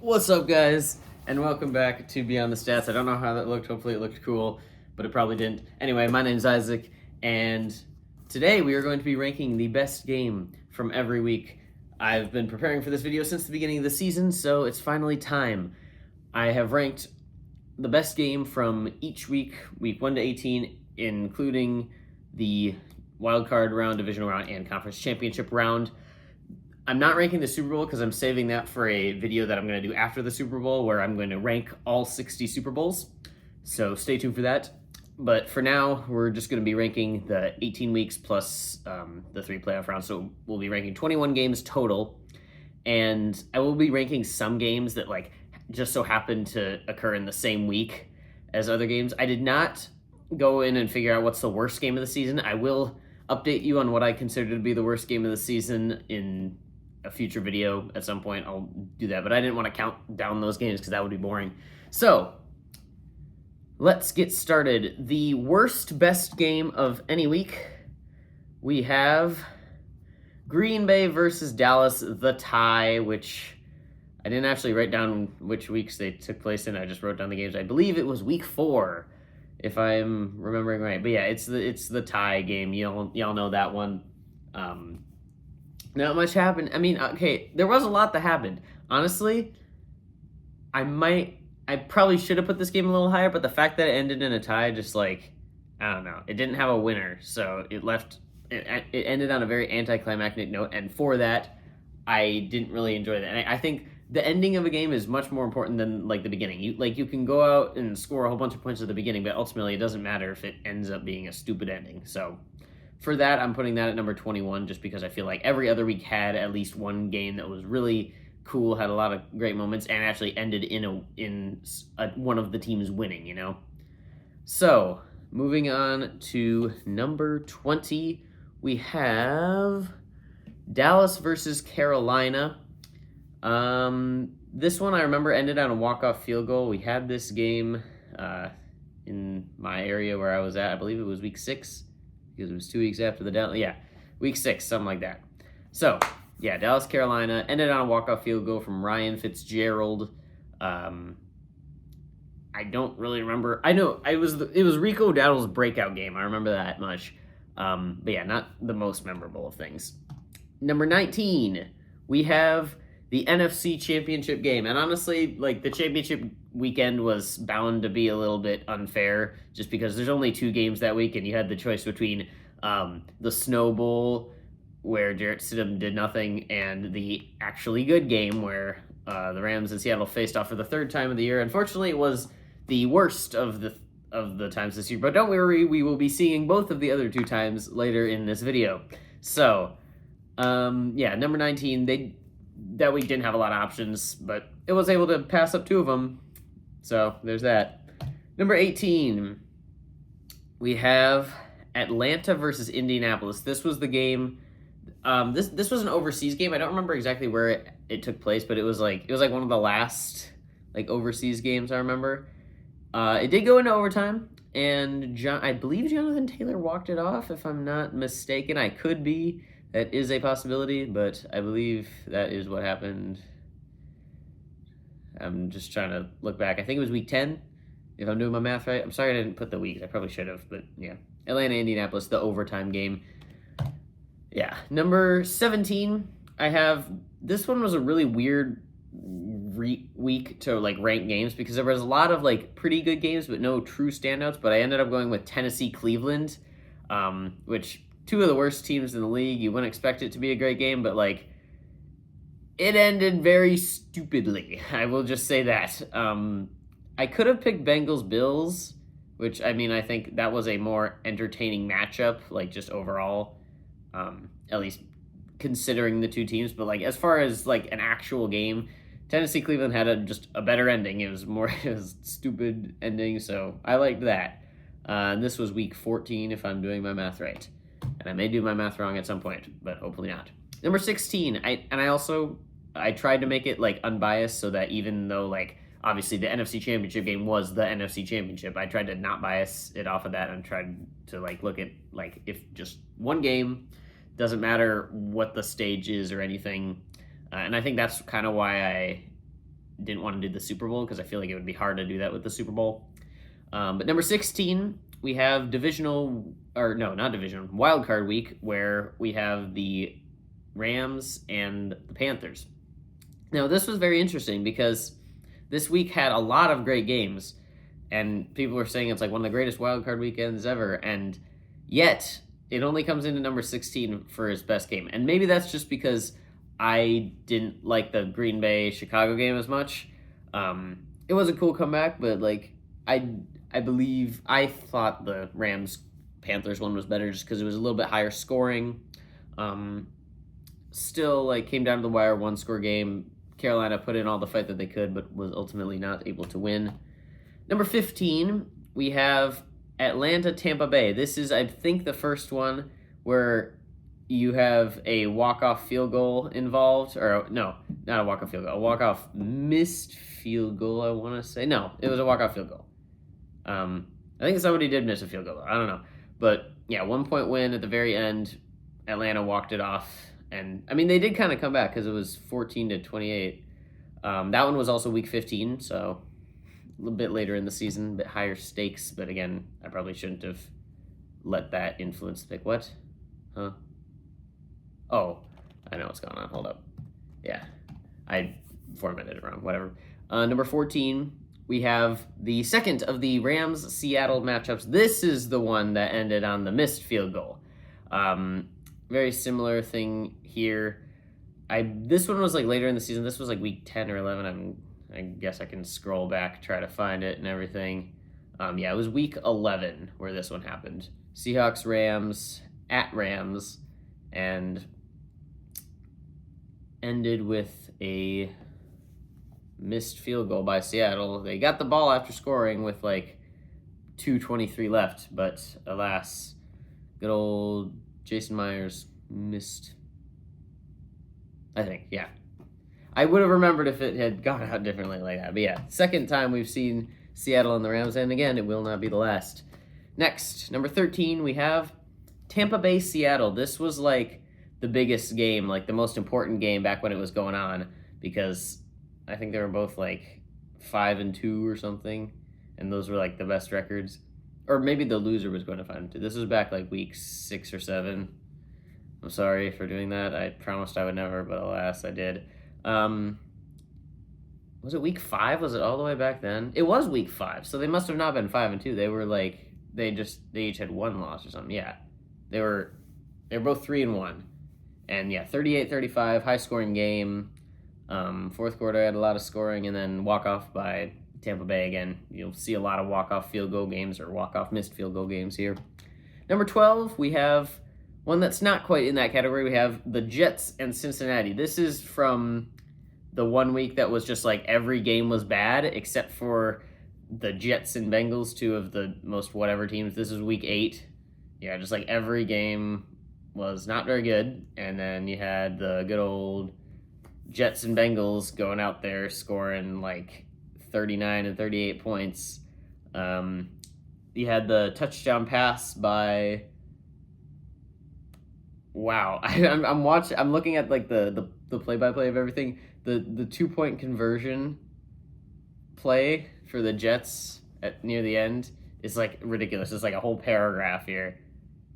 What's up, guys? And welcome back to Beyond the Stats. I don't know how that looked. Hopefully, it looked cool, but it probably didn't. Anyway, my name's Isaac, and today we are going to be ranking the best game from every week. I've been preparing for this video since the beginning of the season, so it's finally time. I have ranked the best game from each week 1 to 18, including the wildcard round, divisional round, and conference championship round. I'm not ranking the Super Bowl because I'm saving that for a video that I'm going to do after the Super Bowl where I'm going to rank all 60 Super Bowls. So stay tuned for that. But for now, we're just going to be ranking the 18 weeks plus the 3 playoff rounds. So we'll be ranking 21 games total. And I will be ranking some games that just so happen to occur in the same week as other games. I did not go in and figure out what's the worst game of the season. I will update you on what I consider to be the worst game of the season in a future video at some point. I'll do that, but I didn't want to count down those games because that would be boring. So let's get started. The worst best game of any week, we have Green Bay versus Dallas, the tie, which I didn't actually write down which weeks they took place in. I just wrote down the games. I believe it was week 4, if I'm remembering right. But yeah, it's the tie game. Y'all know that one. Not much happened. I mean, okay, there was a lot that happened. Honestly, I probably should have put this game a little higher, but the fact that it ended in a tie, just I don't know. It didn't have a winner, so it ended on a very anticlimactic note, and for that, I didn't really enjoy that. And I think the ending of a game is much more important than the beginning. You can go out and score a whole bunch of points at the beginning, but ultimately it doesn't matter if it ends up being a stupid ending. So for that, I'm putting that at number 21, just because I feel like every other week had at least one game that was really cool, had a lot of great moments, and actually ended in one of the teams winning, you know? So, moving on to number 20, we have Dallas versus Carolina. This one I remember ended on a walk-off field goal. We had this game in my area where I was at. I believe it was week 6. Because it was 2 weeks after the Dallas, week 6, something like that. So, yeah, Dallas, Carolina ended on a walk-off field goal from Ryan Fitzgerald. I don't really remember. I know it was Rico Dowdle's breakout game. I remember that much. But yeah, not the most memorable of things. Number 19, we have the NFC Championship game. And honestly, the championship weekend was bound to be a little bit unfair just because there's only 2 games that week, and you had the choice between the Snow Bowl, where Jarrett Stidham did nothing, and the actually good game where the Rams and Seattle faced off for the 3rd time of the year. Unfortunately, it was the worst of the times this year, but don't worry, we will be seeing both of the other 2 times later in this video. So, number 19, that week didn't have a lot of options, but it was able to pass up 2 of them. So there's that. Number 18, we have Atlanta versus Indianapolis. This was the game. This was an overseas game. I don't remember exactly where it took place, but it was one of the last overseas games I remember. It did go into overtime, and I believe Jonathan Taylor walked it off, if I'm not mistaken. I could be. That is a possibility, but I believe that is what happened. I'm just trying to look back. I think it was week 10, if I'm doing my math right. I'm sorry I didn't put the weeks. I probably should have, but yeah. Atlanta, Indianapolis, the overtime game. Yeah. Number 17, this one was a really weird week to rank games because there was a lot of pretty good games, but no true standouts. But I ended up going with Tennessee, Cleveland, which 2 of the worst teams in the league. You wouldn't expect it to be a great game, but it ended very stupidly. I will just say that. I could have picked Bengals Bills, which I think that was a more entertaining matchup, just overall, at least considering the 2 teams. But as far as an actual game, Tennessee Cleveland had just a better ending. It was a stupid ending, so I liked that. And this was week 14, if I'm doing my math right. And I may do my math wrong at some point, but hopefully not. Number 16, I tried to make it unbiased so that even though obviously the NFC Championship game was the NFC Championship, I tried to not bias it off of that and tried to look at if just one game, doesn't matter what the stage is or anything. And I think that's kind of why I didn't want to do the Super Bowl because I feel like it would be hard to do that with the Super Bowl. But number 16, we have not divisional, wild card week, where we have the Rams and the Panthers. Now, this was very interesting because this week had a lot of great games, and people were saying it's like one of the greatest wild card weekends ever, and yet it only comes into number 16 for his best game. And maybe that's just because I didn't like the Green Bay Chicago game as much. It was a cool comeback, but like I believe I thought the Rams Panthers one was better just because it was a little bit higher scoring. Still, like, came down to the wire, one score game. Carolina put in all the fight that they could, but was ultimately not able to win. Number 15, we have Atlanta Tampa Bay. This is, I think, the first one where you have a walk-off field goal involved. Or, no, not a walk-off field goal. A walk-off missed field goal, I want to say. No, it was a walk-off field goal. I think somebody did miss a field goal. I don't know. But, yeah, 1-point win at the very end. Atlanta walked it off. And, I mean, they did kind of come back because it was 14-28. That one was also week 15, so a little bit later in the season, a bit higher stakes. But, again, I probably shouldn't have let that influence the pick. What? Huh? Oh, I know what's going on. Hold up. Yeah, I formatted it wrong. Whatever. Number 14, we have the second of the Rams-Seattle matchups. This is the one that ended on the missed field goal. Very similar thing here. This one was like later in the season. This was like week 10 or 11. I guess I can scroll back, try to find it and everything. Yeah, it was week 11 where this one happened. Seahawks, Rams, at Rams, and ended with a missed field goal by Seattle. They got the ball after scoring with like 2:23 left, but alas, good old Jason Myers missed. I think, yeah. I would have remembered if it had gone out differently like that. But yeah, second time we've seen Seattle and the Rams, and again, it will not be the last. Next, number 13, we have Tampa Bay, Seattle. This was like the biggest game, like the most important game back when it was going on, because I think they were both like 5-2 or something, and those were like the best records. Or maybe the loser was going to 5-2. This was back like week 6 or 7. I'm sorry for doing that. I promised I would never, but alas, I did. Was it week 5? Was it all the way back then? It was week 5, so they must have not been 5-2. They were like they each had one loss or something. Yeah, they were both 3-1, and yeah, 38-35, high scoring game. Fourth quarter had a lot of scoring, and then walk off by Tampa Bay again. You'll see a lot of walk off field goal games or walk off missed field goal games here. Number 12, we have one that's not quite in that category. We have the Jets and Cincinnati. This is from the 1 week that was just like every game was bad except for the Jets and Bengals, two of the most whatever teams. This is week 8. Yeah, just like every game was not very good. And then you had the good old Jets and Bengals going out there scoring like 39 and 38 points. You had the touchdown pass by... Wow, I'm looking at like the play-by-play of everything. The 2-point conversion play for the Jets near the end is like ridiculous. It's like a whole paragraph here.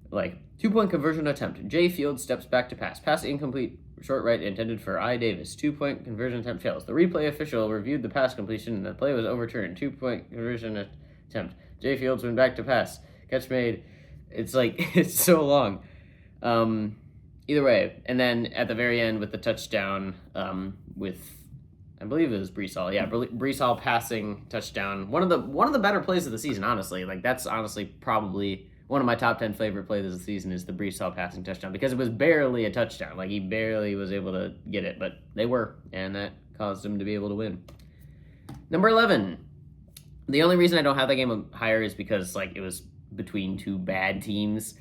Like, 2-point conversion attempt. Jay Fields steps back to pass. Pass incomplete. Short right intended for I. Davis. 2-point conversion attempt fails. The replay official reviewed the pass completion and the play was overturned. 2-point conversion attempt. Jay Fields went back to pass. Catch made. It's like, it's so long. Either way, and then at the very end with the touchdown, with I believe it was Breece Hall. Yeah, Breece Hall passing touchdown. One of the better plays of the season, honestly. Like, that's honestly probably one of my top 10 favorite plays of the season is the Breece Hall passing touchdown, because it was barely a touchdown. Like, he barely was able to get it, but they were, and that caused him to be able to win. Number 11. The only reason I don't have that game higher is because like it was between two bad teams,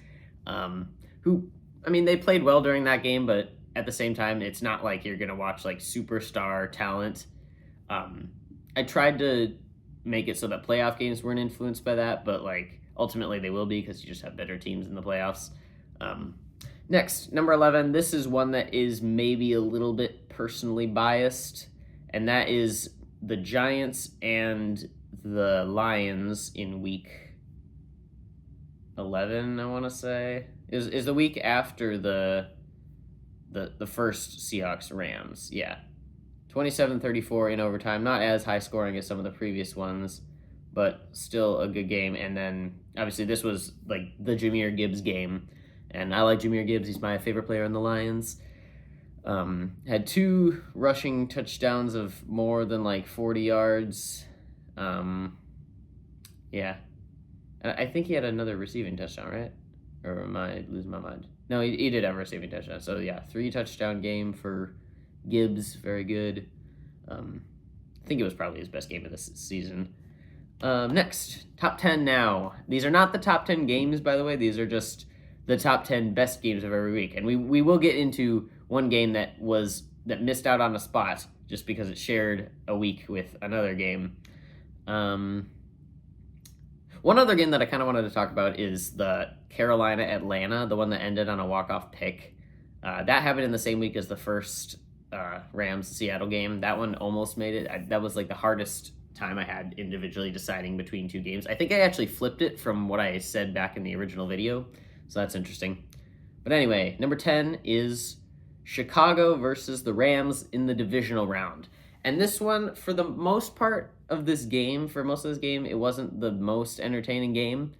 who, I mean, they played well during that game, but at the same time, it's not like you're going to watch like superstar talent. I tried to make it so that playoff games weren't influenced by that, but like ultimately they will be because you just have better teams in the playoffs. Next, number 11, this is one that is maybe a little bit personally biased, and that is the Giants and the Lions in week 11, I want to say. Is the week after the first Seahawks Rams. Yeah. 27-34 in overtime. Not as high scoring as some of the previous ones, but still a good game. And then obviously this was like the Jahmyr Gibbs game. And I like Jahmyr Gibbs. He's my favorite player in the Lions. Had 2 rushing touchdowns of more than like 40 yards. Yeah. I think he had another receiving touchdown, right? Or am I losing my mind? No, he did have a receiving touchdown. So, yeah, 3 touchdown game for Gibbs. Very good. I think it was probably his best game of the season. Next, top 10 now. These are not the top 10 games, by the way. These are just the top 10 best games of every week. And we will get into one game that missed out on a spot just because it shared a week with another game. One other game that I kind of wanted to talk about is the Carolina-Atlanta, the one that ended on a walk-off pick. That happened in the same week as the first Rams-Seattle game. That one almost made it. That was like the hardest time I had individually deciding between 2 games. I think I actually flipped it from what I said back in the original video, so that's interesting. But anyway, number 10 is Chicago versus the Rams in the divisional round. And this one, for the most part of this game, it wasn't the most entertaining game.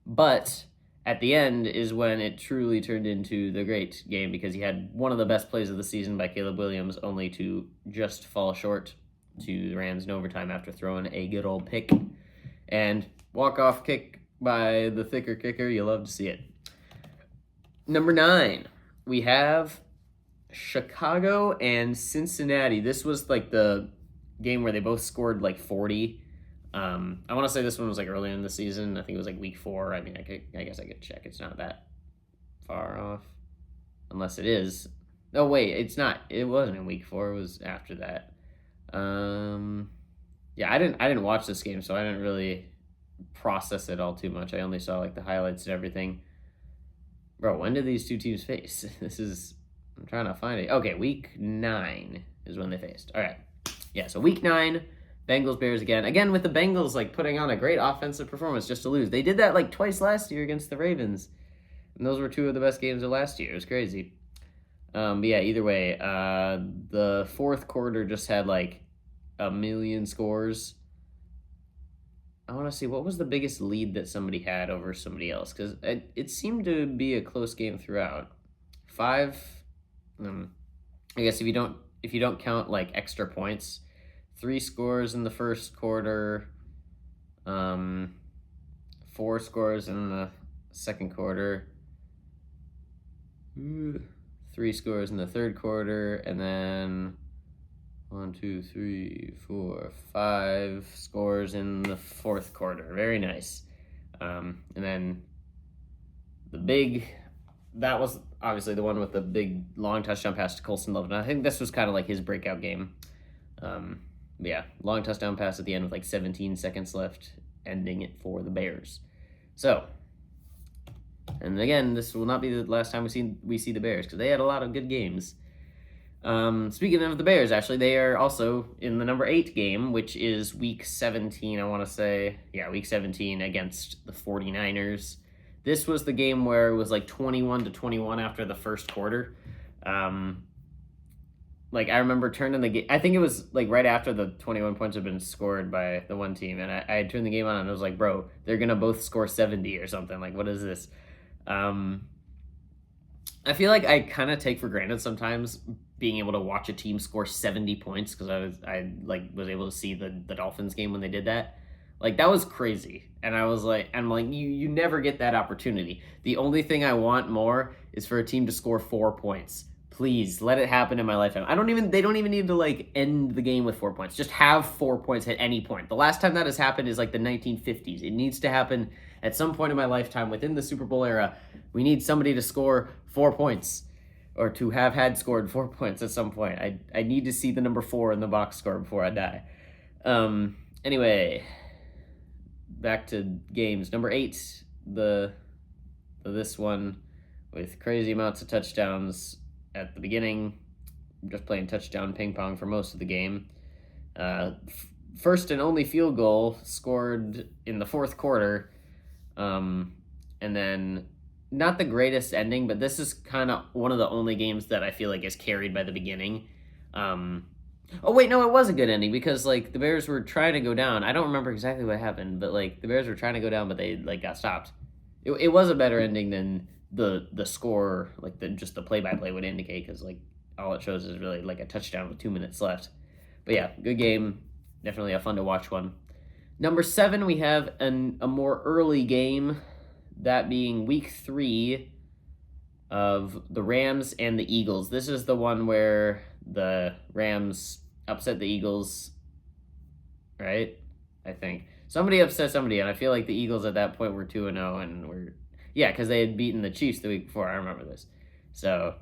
But at the end is when it truly turned into the great game because he had one of the best plays of the season by Caleb Williams, only to just fall short to the Rams in overtime after throwing a good old pick. And walk-off kick by the thicker kicker. You love to see it. Number 9, we have Chicago and Cincinnati. This was like the game where they both scored like 40. I want to say this one was like earlier in the season. I think it was like week 4. I mean, I guess I could check. It's not that far off, unless it is. Oh wait, it's not. It wasn't in week 4. It was after that. Yeah, I didn't watch this game, so I didn't really process it all too much. I only saw like the highlights and everything. Bro, when did these 2 teams face? I'm trying to find it. Okay, week 9 is when they faced. All right. Yeah, so week 9, Bengals-Bears again. Again, with the Bengals, like, putting on a great offensive performance just to lose. They did that, like, twice last year against the Ravens. And those were 2 of the best games of last year. It was crazy. But yeah, either way, the fourth quarter just had, like, a million scores. I want to see, what was the biggest lead that somebody had over somebody else? Because it seemed to be a close game throughout. 5... I guess if you don't count like extra points, 3 scores in the first quarter, 4 scores in the second quarter, 3 scores in the third quarter, and then 1, 2, 3, 4, 5 scores in the fourth quarter. Very nice. And then that was obviously the one with the big long touchdown pass to Colston Loveland. I think this was kind of like his breakout game. Yeah, long touchdown pass at the end with like 17 seconds left, ending it for the Bears. So, and again, this will not be the last time we see the Bears because they had a lot of good games. Speaking of the Bears, actually, they are also in the number 8 game, which is week 17, I want to say. Yeah, week 17 against the 49ers. This was the game where it was like 21-21 after the first quarter. Like, I remember turning the game. I think it was like right after the 21 points had been scored by the one team. And I had turned the game on and I was like, bro, they're going to both score 70 or something. Like, what is this? I feel like I kind of take for granted sometimes being able to watch a team score 70 points because I was able to see the Dolphins game when they did that. Like, that was crazy. And I'm like, you never get that opportunity. The only thing I want more is for a team to score 4 points. Please, let it happen in my lifetime. They don't even need to, like, end the game with 4 points. Just have 4 points at any point. The last time that has happened is, like, the 1950s. It needs to happen at some point in my lifetime within the Super Bowl era. We need somebody to score 4 points. Or to have had scored 4 points at some point. I need to see the number 4 in the box score before I die. Anyway, back to games. Number 8, this one with crazy amounts of touchdowns at the beginning. Just playing touchdown ping pong for most of the game. First and only field goal scored in the fourth quarter. And then not the greatest ending, but this is kind of one of the only games that I feel like is carried by the beginning. Oh wait, no, it was a good ending because like the Bears were trying to go down. I don't remember exactly what happened, but like the Bears were trying to go down, but they like got stopped. It was a better ending than the score, like just the play by play would indicate, because like all it shows is really like a touchdown with 2 minutes left. But yeah, good game, definitely a fun to watch one. Number 7, we have a more early game, that being week 3 of the Rams and the Eagles. This is the one where the Rams upset the Eagles, right? I think somebody upset somebody, and I feel like the Eagles at that point were 2-0, and because they had beaten the Chiefs the week before. I remember this. So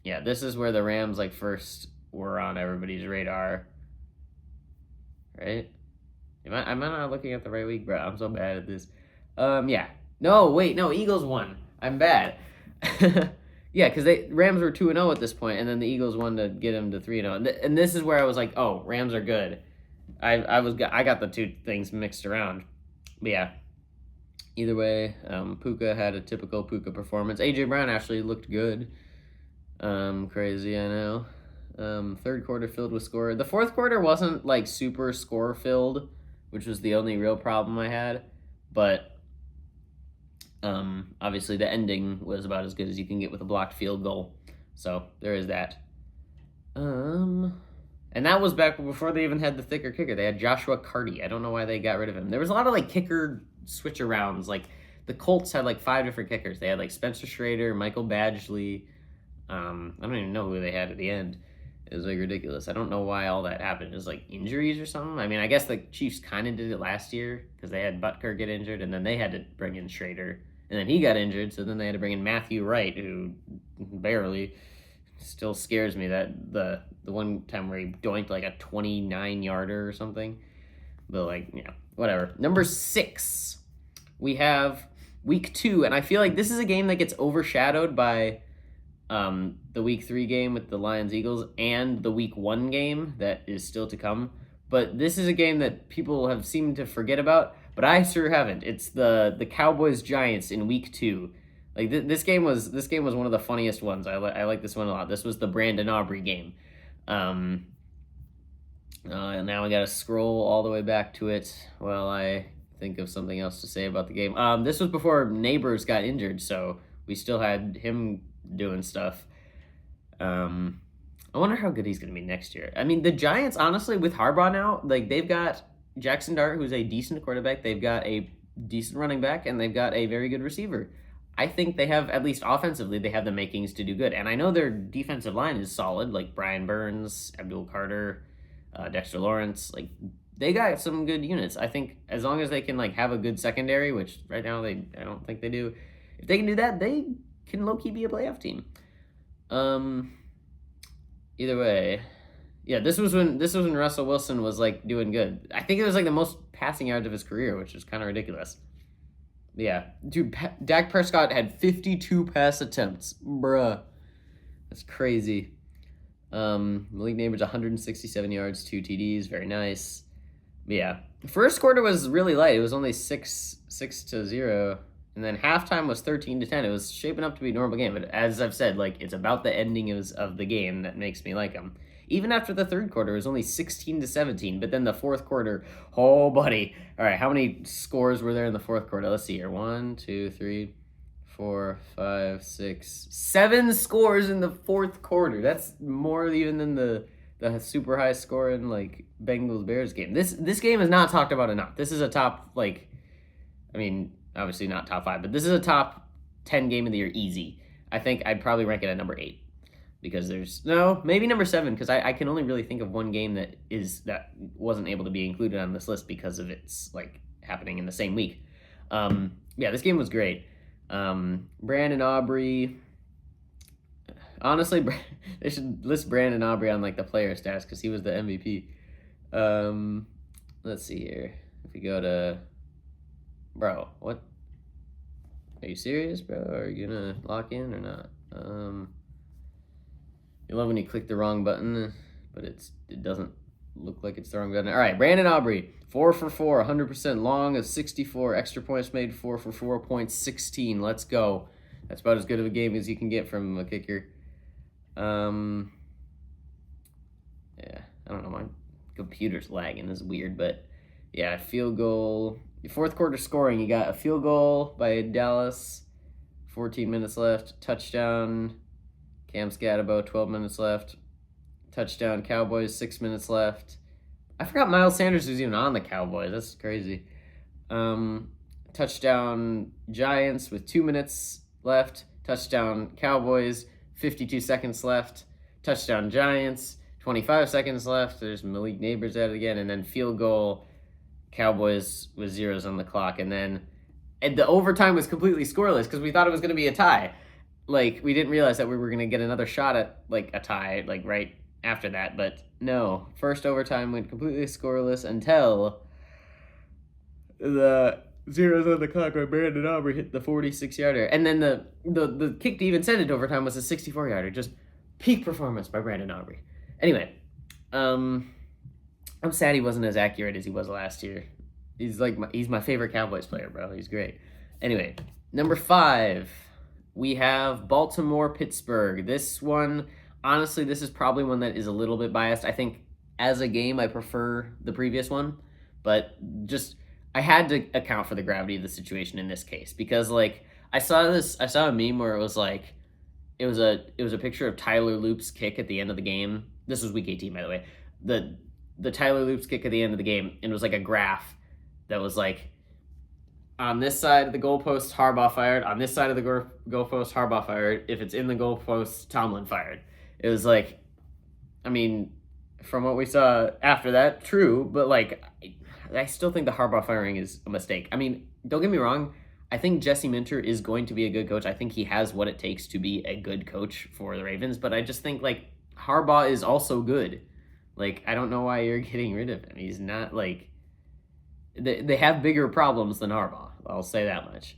yeah, this is where the Rams like first were on everybody's radar, right? Am I not looking at the right week, bro? I'm so bad at this. Yeah. No, wait, no, Eagles won. I'm bad. Yeah, because Rams were 2-0 at this point, and then the Eagles won to get them to 3-0. And this is where I was like, oh, Rams are good. I got the two things mixed around. But yeah. Either way, Puka had a typical Puka performance. AJ Brown actually looked good. Crazy, I know. Third quarter filled with score. The fourth quarter wasn't like super score filled, which was the only real problem I had. But obviously the ending was about as good as you can get with a blocked field goal. So there is that. And that was back before they even had the thicker kicker. They had Joshua Carty. I don't know why they got rid of him. There was a lot of like kicker switch arounds. Like the Colts had like 5 different kickers. They had like Spencer Schrader, Michael Badgley. I don't even know who they had at the end. It was like ridiculous. I don't know why all that happened. It was like injuries or something. I mean, I guess the Chiefs kind of did it last year because they had Butker get injured, and then they had to bring in Schrader, and then he got injured, so then they had to bring in Matthew Wright, who barely still scares me. That the one time where he doinked like a 29-yarder or something. But like, yeah, whatever. Number 6, we have week 2, and I feel like this is a game that gets overshadowed by the week 3 game with the Lions-Eagles and the week 1 game that is still to come. But this is a game that people have seemed to forget about, but I sure haven't. It's the Cowboys-Giants in week 2. Like this game was one of the funniest ones. I like this one a lot. This was the Brandon Aubrey game. And now I gotta scroll all the way back to it while I think of something else to say about the game. This was before Neighbors got injured, so we still had him doing stuff. I wonder how good he's gonna be next year. I mean, the Giants, honestly, with Harbaugh now, like they've got Jackson Dart, who's a decent quarterback. They've got a decent running back, and they've got a very good receiver. I think they have, at least offensively, they have the makings to do good. And I know their defensive line is solid, like Brian Burns, Abdul Carter, Dexter Lawrence. Like they got some good units. I think as long as they can like have a good secondary, which right now I don't think they do. If they can do that, they can low-key be a playoff team. Either way, yeah, this was when Russell Wilson was like doing good. I think it was like the most passing yards of his career, which is kind of ridiculous. Yeah, dude, Dak Prescott had 52 pass attempts, bruh. That's crazy. Malik Neighbors 167 yards, 2 TDs, very nice. But yeah, first quarter was really light. It was only 6-0. And then halftime was 13-10. It was shaping up to be a normal game. But as I've said, like it's about the ending of the game that makes me like them. Even after the third quarter, it was only 16-17. But then the fourth quarter, oh, buddy. All right, how many scores were there in the fourth quarter? Let's see here. 1, 2, 3, 4, 5, 6, 7 scores in the fourth quarter. That's more even than the super high score in like Bengals-Bears game. This game is not talked about enough. This is a top, like, I mean, obviously not top 5, but this is a top 10 game of the year easy. I think I'd probably rank it at number 8. Because maybe number 7, because I can only really think of one game that wasn't able to be included on this list because of its like happening in the same week. Yeah, this game was great. Brandon Aubrey. Honestly, they should list Brandon Aubrey on like the player stats because he was the MVP. Let's see here. If we go to, bro, what? Are you serious, bro? Are you gonna lock in or not? I love when you click the wrong button, but it doesn't look like it's the wrong button. All right, Brandon Aubrey, 4 for 4, 100% long of 64. Extra points made, 4 for 4, points 16. Let's go. That's about as good of a game as you can get from a kicker. Yeah, I don't know. My computer's lagging. This is weird, but yeah, field goal. Fourth quarter scoring, you got a field goal by Dallas, 14 minutes left. Touchdown, Cam Scatabo, 12 minutes left. Touchdown, Cowboys, 6 minutes left. I forgot Miles Sanders was even on the Cowboys. That's crazy. Touchdown, Giants with 2 minutes left. Touchdown, Cowboys, 52 seconds left. Touchdown, Giants, 25 seconds left. There's Malik Neighbors at it again. And then field goal, Cowboys with zeros on the clock. And the overtime was completely scoreless because we thought it was going to be a tie. Like, we didn't realize that we were going to get another shot at, like, a tie, like, right after that. But no, first overtime went completely scoreless until the zeros on the clock where Brandon Aubrey hit the 46-yarder. And then the kick to even send it to overtime was a 64-yarder. Just peak performance by Brandon Aubrey. Anyway, I'm sad he wasn't as accurate as he was last year. He's my favorite Cowboys player, bro. He's great. Anyway, number 5, we have Baltimore-Pittsburgh. This one, honestly, this is probably one that is a little bit biased. I think as a game, I prefer the previous one, but just I had to account for the gravity of the situation in this case because, like, I saw a meme where it was like, it was a picture of Tyler Loop's kick at the end of the game. This was week 18, by the way. The Tyler Loop's kick at the end of the game, and it was like a graph that was like, on this side of the goalpost, Harbaugh fired. On this side of the goalpost, Harbaugh fired. If it's in the goalpost, Tomlin fired. It was like, I mean, from what we saw after that, true, but like, I still think the Harbaugh firing is a mistake. I mean, don't get me wrong. I think Jesse Minter is going to be a good coach. I think he has what it takes to be a good coach for the Ravens, but I just think, like, Harbaugh is also good. Like, I don't know why you're getting rid of him. He's not, like, they have bigger problems than Harbaugh. I'll say that much.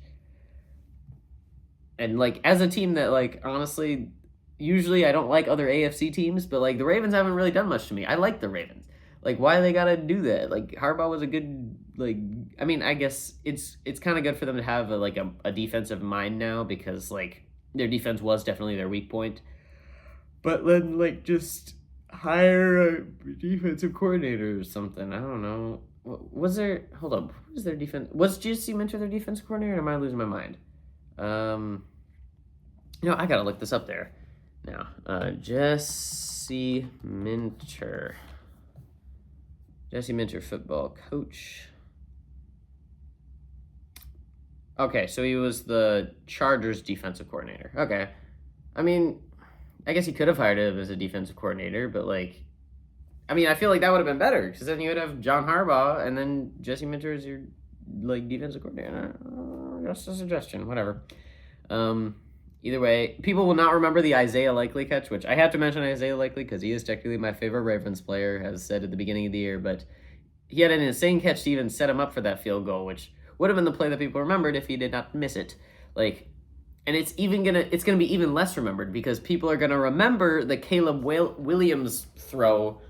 And, like, as a team that, like, honestly, usually I don't like other AFC teams, but, like, the Ravens haven't really done much to me. I like the Ravens. Like, why they gotta do that? Like, Harbaugh was a good, like, I mean, I guess it's kind of good for them to have, a defensive mind now because, like, their defense was definitely their weak point. But then, like, just hire a defensive coordinator or something. I don't know. Was there, hold up, who was their defense? Was Jesse Minter their defense coordinator, or am I losing my mind? I gotta look this up there now. Jesse Minter. Jesse Minter, football coach. Okay, so he was the Chargers defensive coordinator. Okay. I mean, I guess he could have hired him as a defensive coordinator, but, like, I mean, I feel like that would have been better, because then you would have John Harbaugh, and then Jesse Minter as your, like, defensive coordinator. Just a suggestion, whatever. Either way, people will not remember the Isaiah Likely catch, which I have to mention Isaiah Likely, because he is technically my favorite Ravens player, as said at the beginning of the year, but he had an insane catch to even set him up for that field goal, which would have been the play that people remembered if he did not miss it. Like, and it's gonna be even less remembered because people are gonna remember the Caleb Williams throw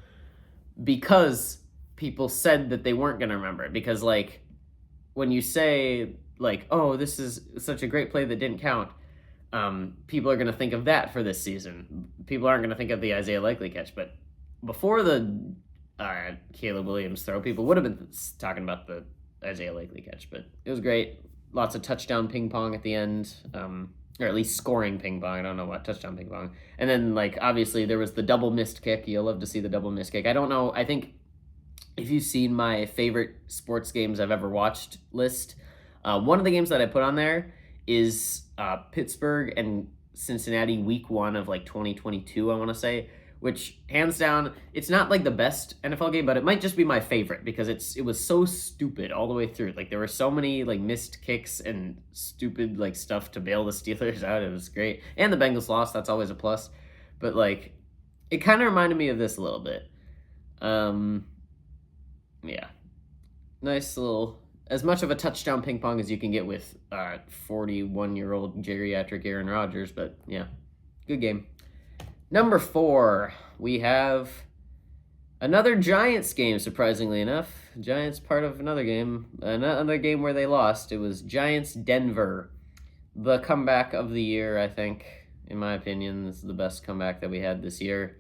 because people said that they weren't gonna remember it. Because, like, when you say, like, oh, this is such a great play that didn't count, people are gonna think of that for this season. People aren't gonna think of the Isaiah Likely catch. But before the Caleb Williams throw, people would have been talking about the Isaiah Likely catch. But it was great. Lots of touchdown ping pong at the end, or at least scoring ping pong. I don't know what touchdown ping pong. And then, like, obviously there was the double missed kick. You'll love to see the double missed kick. I don't know. I think if you've seen my favorite sports games I've ever watched list, one of the games that I put on there is Pittsburgh and Cincinnati week 1 of, like, 2022, I want to say, which, hands down, it's not, like, the best NFL game, but it might just be my favorite because it was so stupid all the way through. Like, there were so many, like, missed kicks and stupid, like, stuff to bail the Steelers out. It was great. And the Bengals lost. That's always a plus. But, like, it kind of reminded me of this a little bit. Yeah. Nice little, as much of a touchdown ping pong as you can get with 41-year-old geriatric Aaron Rodgers, but yeah, good game. Number 4, we have Another Giants game, surprisingly enough. Giants part of another game where they lost. It was Giants Denver. The comeback of the year, I think, in my opinion. This is the best comeback that we had this year.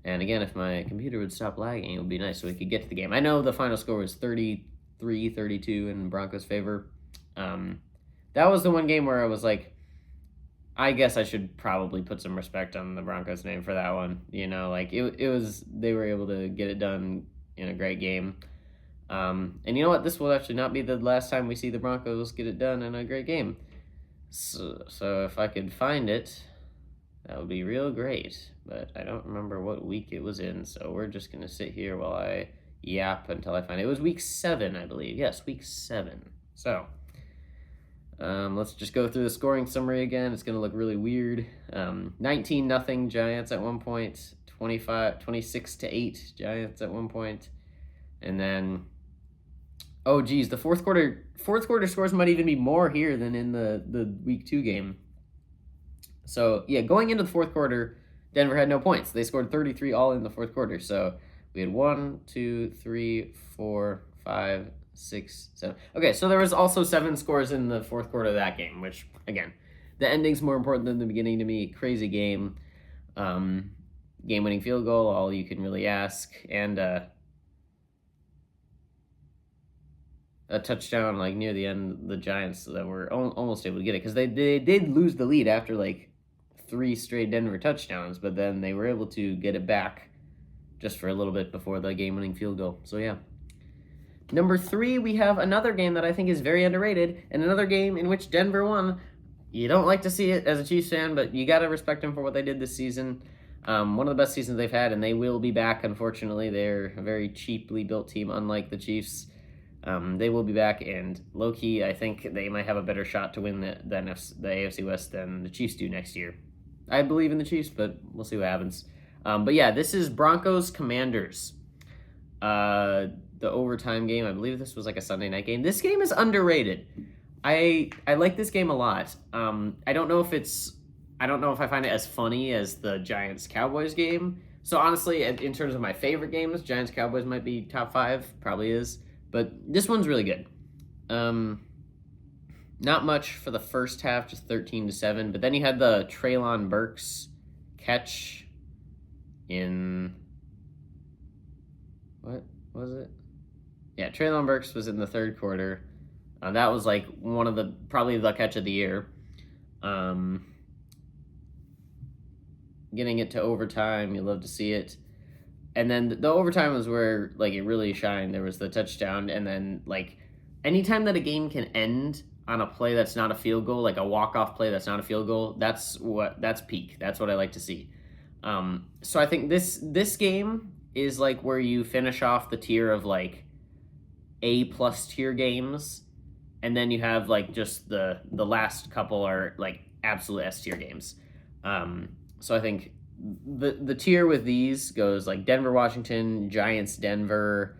And again, if my computer would stop lagging, it would be nice so we could get to the game. I know the final score was 33-32 in Broncos' favor. That was the one game where I was like, I guess I should probably put some respect on the Broncos name for that one. Like it was, they were able to get it done in a great game. And you know what? This will actually not be the last time we see the Broncos get it done in a great game. So if I could find it, that would be real great. But I don't remember what week it was in, so we're just going to sit here while I yap until I find it. It was week 7, I believe. Yes, week 7. So let's just go through the scoring summary again. It's going to look really weird. 19-0 Giants at one point. 26-8 Giants at one point. And then, oh geez, the fourth quarter scores might even be more here than in the week 2 game. So yeah, going into the fourth quarter, Denver had no points. They scored 33 all in the fourth quarter. So we had 1, 2, 3, 4, 5, 6, 7. Okay, so there was also 7 scores in the fourth quarter of that game, which again, the ending's more important than the beginning to me. Crazy game. Game-winning field goal, all you can really ask. And a touchdown like near the end, the Giants that were almost able to get it, because they did lose the lead after like 3 straight Denver touchdowns, but then they were able to get it back just for a little bit before the game-winning field goal. So yeah. Number 3, we have another game that I think is very underrated, and another game in which Denver won. You don't like to see it as a Chiefs fan, but you got to respect them for what they did this season. One of the best seasons they've had, and they will be back, unfortunately. They're a very cheaply built team, unlike the Chiefs. They will be back, and low-key, I think they might have a better shot to win the AFC West than the Chiefs do next year. I believe in the Chiefs, but we'll see what happens. But yeah, this is Broncos-Commanders. The overtime game, I believe this was like a Sunday night game. This game is underrated. I like this game a lot. I don't know if I find it as funny as the Giants-Cowboys game. So honestly, in terms of my favorite games, Giants-Cowboys might be top 5, probably is. But this one's really good. Not much for the first half, just 13-7. But then you had the Treylon Burks catch in... What was it? Yeah, Treylon Burks was in the third quarter. That was like probably the catch of the year. Getting it to overtime, you love to see it. And then the overtime was where like it really shined. There was the touchdown, and then like anytime that a game can end on a play that's not a field goal, like a walk-off play that's not a field goal, that's peak. That's what I like to see. So I think this game is like where you finish off the tier of like A+ tier games, and then you have like just the last couple are like absolute S tier games. So I think the tier with these goes like Denver, Washington, Giants, Denver,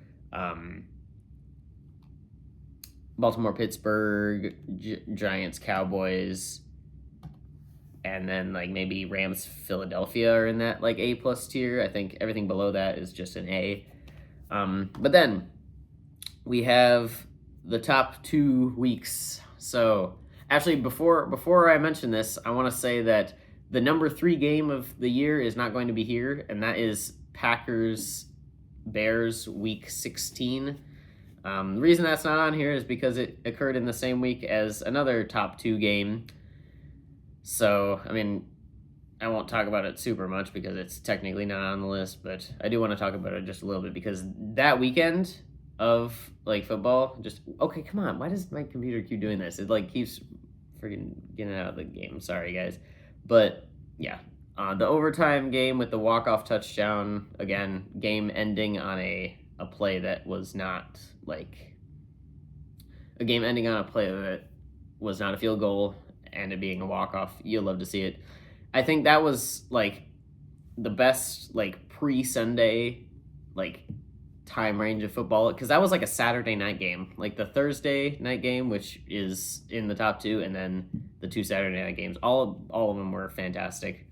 Baltimore, Pittsburgh, Giants, Cowboys, and then like maybe Rams, Philadelphia are in that like A+ tier. I think everything below that is just an A. But then we have the top 2 weeks. So actually, before I mention this, I want to say that the number 3 game of the year is not going to be here, and that is Packers-Bears week 16. The reason that's not on here is because it occurred in the same week as another top 2 game. So, I mean, I won't talk about it super much because it's technically not on the list, but I do want to talk about it just a little bit because that weekend of like football, okay, come on, why does my computer keep doing this? It like keeps freaking getting out of the game. Sorry, guys. But yeah, the overtime game with the walk-off touchdown, again, game ending on a play that was not like a game ending on a play that was not a field goal and it being a walk-off. You'll love to see it. I think that was like the best like pre-Sunday like time range of football, because that was like a Saturday night game, like the Thursday night game, which is in the top 2, and then the 2 Saturday night games. All of them were fantastic.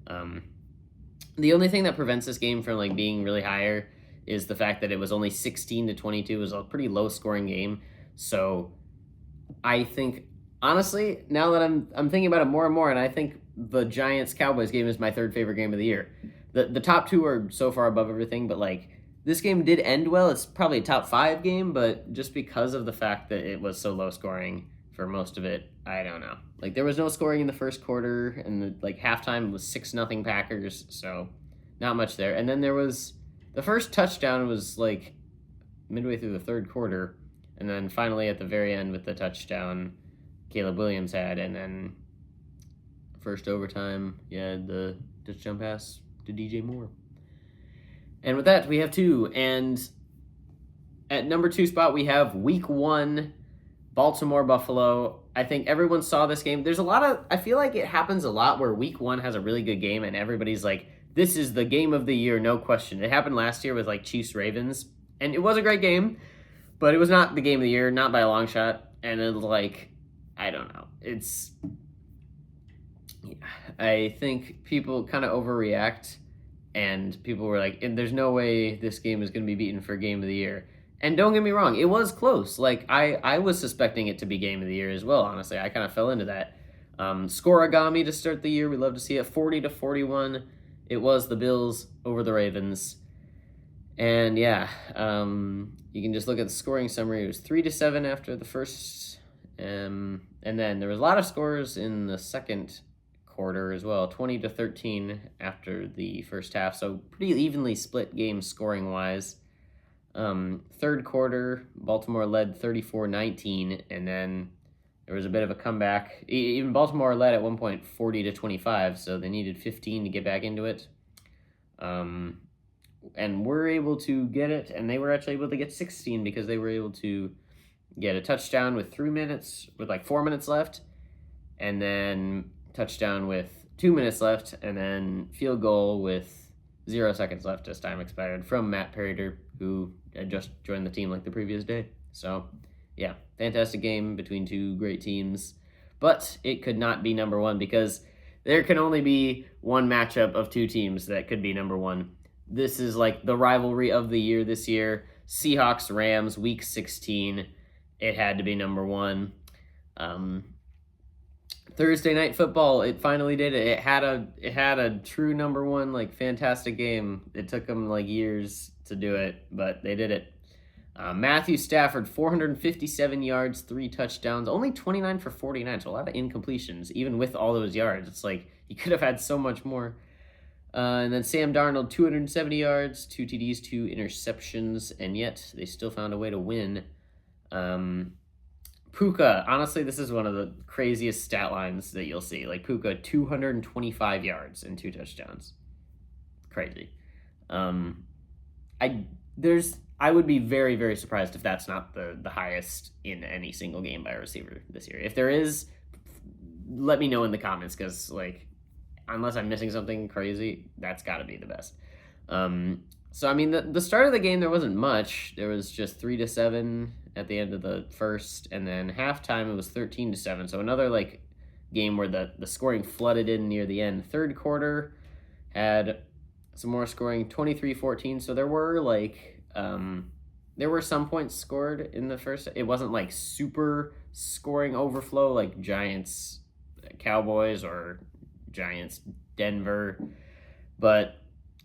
The only thing that prevents this game from like being really higher is the fact that it was only 16-22. It was a pretty low scoring game. So I think, honestly, now that I'm thinking about it more and more, and I think the Giants Cowboys game is my third favorite game of the year. The top two are so far above everything, but like this game did end well. It's probably a top 5 game, but just because of the fact that it was so low scoring for most of it, I don't know. Like there was no scoring in the first quarter, and halftime was 6-0 Packers, so not much there. And then there was the first touchdown was like midway through the third quarter, and then finally at the very end with the touchdown Caleb Williams had, and then first overtime, the touchdown pass to DJ Moore. And with that, we have 2. And at number 2 spot, we have Week 1, Baltimore-Buffalo. I think everyone saw this game. There's a lot of, I feel like it happens a lot where Week 1 has a really good game and everybody's like, this is the game of the year, no question. It happened last year with like Chiefs-Ravens, and it was a great game, but it was not the game of the year, not by a long shot. And it was like, I don't know. I think people kind of overreact, and people were like, there's no way this game is going to be beaten for game of the year. And don't get me wrong, it was close. Like, I was suspecting it to be game of the year as well, honestly. I kind of fell into that. Scoreagami to start the year, we love to see it. 40-41, it was the Bills over the Ravens. And yeah, you can just look at the scoring summary. It was 3-7 after the first, and then there was a lot of scores in the second quarter as well, 20-13 after the first half, so pretty evenly split game scoring wise. Third quarter, Baltimore led 34-19, and then there was a bit of a comeback. Even Baltimore led at one point 40-25, so they needed 15 to get back into it. And were able to get it, and they were actually able to get 16 because they were able to get a touchdown with 4 minutes left, and then touchdown with 2 minutes left, and then field goal with 0 seconds left as time expired from Matt Prater, who had just joined the team like the previous day. So, yeah, fantastic game between 2 great teams, but it could not be number 1 because there can only be one matchup of 2 teams that could be number 1. This is like the rivalry of the year this year. Seahawks-Rams, Week 16. It had to be number 1. Thursday Night Football, it finally did it. It had a true number 1, like, fantastic game. It took them like years to do it, but they did it. Matthew Stafford, 457 yards, 3 touchdowns, only 29 for 49, so a lot of incompletions, even with all those yards. It's like he could have had so much more. And then Sam Darnold, 270 yards, 2 TDs, 2 interceptions, and yet they still found a way to win. Puka, honestly, this is one of the craziest stat lines that you'll see. Like, Puka, 225 yards and 2 touchdowns. Crazy. I would be very, very surprised if that's not the highest in any single game by a receiver this year. If there is, let me know in the comments, because, like, unless I'm missing something crazy, that's got to be the best. So, I mean, the start of the game, there wasn't much. There was just 3-7 at the end of the first, and then halftime, it was 13-7. So another, like, game where the scoring flooded in near the end. Third quarter had some more scoring, 23-14. So there were, like, there were some points scored in the first. It wasn't, like, super scoring overflow like Giants Cowboys or Giants Denver, but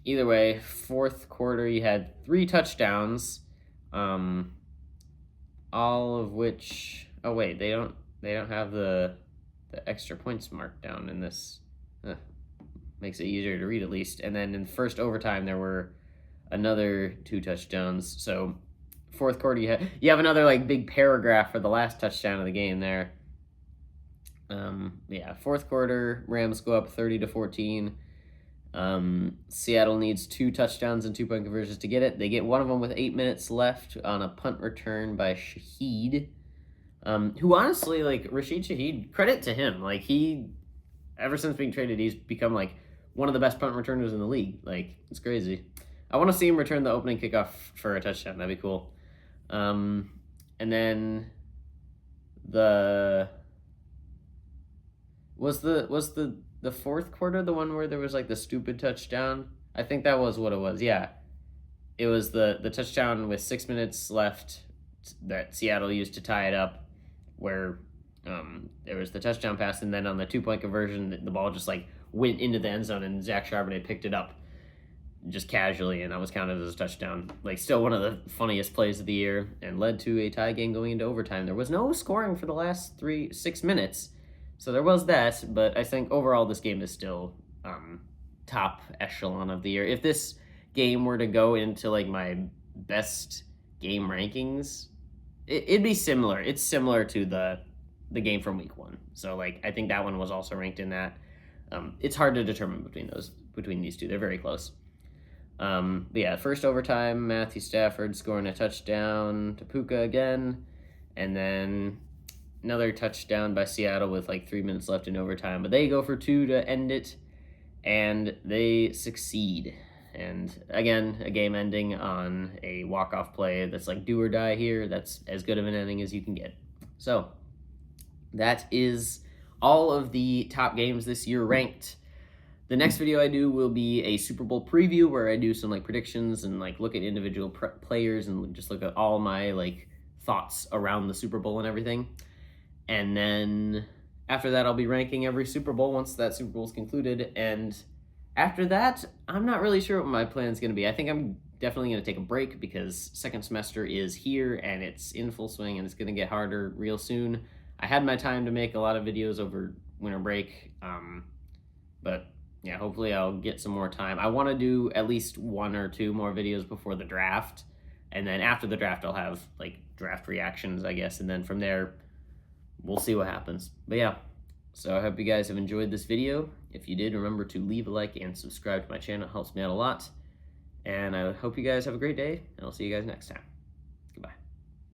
either way, fourth quarter you had 3 touchdowns, all of which, oh wait, they don't have the extra points marked down in this. Makes it easier to read at least. And then in the first overtime there were another 2 touchdowns. So fourth quarter you have another like big paragraph for the last touchdown of the game there. Fourth quarter, Rams go up 30-14. Seattle needs 2 touchdowns and 2-point conversions to get it. They get one of them with 8 minutes left on a punt return by Shaheed, who honestly, like, Rashid Shaheed, credit to him. Like, he, ever since being traded, he's become, like, one of the best punt returners in the league. Like, it's crazy. I want to see him return the opening kickoff for a touchdown. That'd be cool. And then Was the fourth quarter the one where there was like the stupid touchdown? I think that was what it was. Yeah. it was the touchdown with 6 minutes left that Seattle used to tie it up, where there was the touchdown pass, and then on the 2-point conversion, the ball just like went into the end zone, and Zach Charbonnet picked it up just casually, and that was counted as a touchdown. Like, still one of the funniest plays of the year, and led to a tie game going into overtime. There was no scoring for the last 6 minutes, so there was that. But I think overall this game is still top echelon of the year. If this game were to go into like my best game rankings, it'd be similar. It's similar to the game from week 1. So like I think that one was also ranked in that. It's hard to determine between these two. They're very close. But yeah, first overtime, Matthew Stafford scoring a touchdown to Puka again, and then another touchdown by Seattle with like 3 minutes left in overtime. But they go for 2 to end it, and they succeed. And again, a game ending on a walk-off play that's like do or die here. That's as good of an ending as you can get. So that is all of the top games this year ranked. The next video I do will be a Super Bowl preview where I do some like predictions and like look at individual players and just look at all my like thoughts around the Super Bowl and everything. And then after that, I'll be ranking every Super Bowl once that Super Bowl is concluded. And after that, I'm not really sure what my plan is going to be. I think I'm definitely going to take a break because second semester is here and it's in full swing, and it's going to get harder real soon. I had my time to make a lot of videos over winter break, but yeah, hopefully I'll get some more time. I want to do at least 1 or 2 more videos before the draft, and then after the draft I'll have like draft reactions, I guess, and then from there we'll see what happens. But yeah, so I hope you guys have enjoyed this video. If you did, remember to leave a like and subscribe to my channel. It helps me out a lot. And I hope you guys have a great day, and I'll see you guys next time.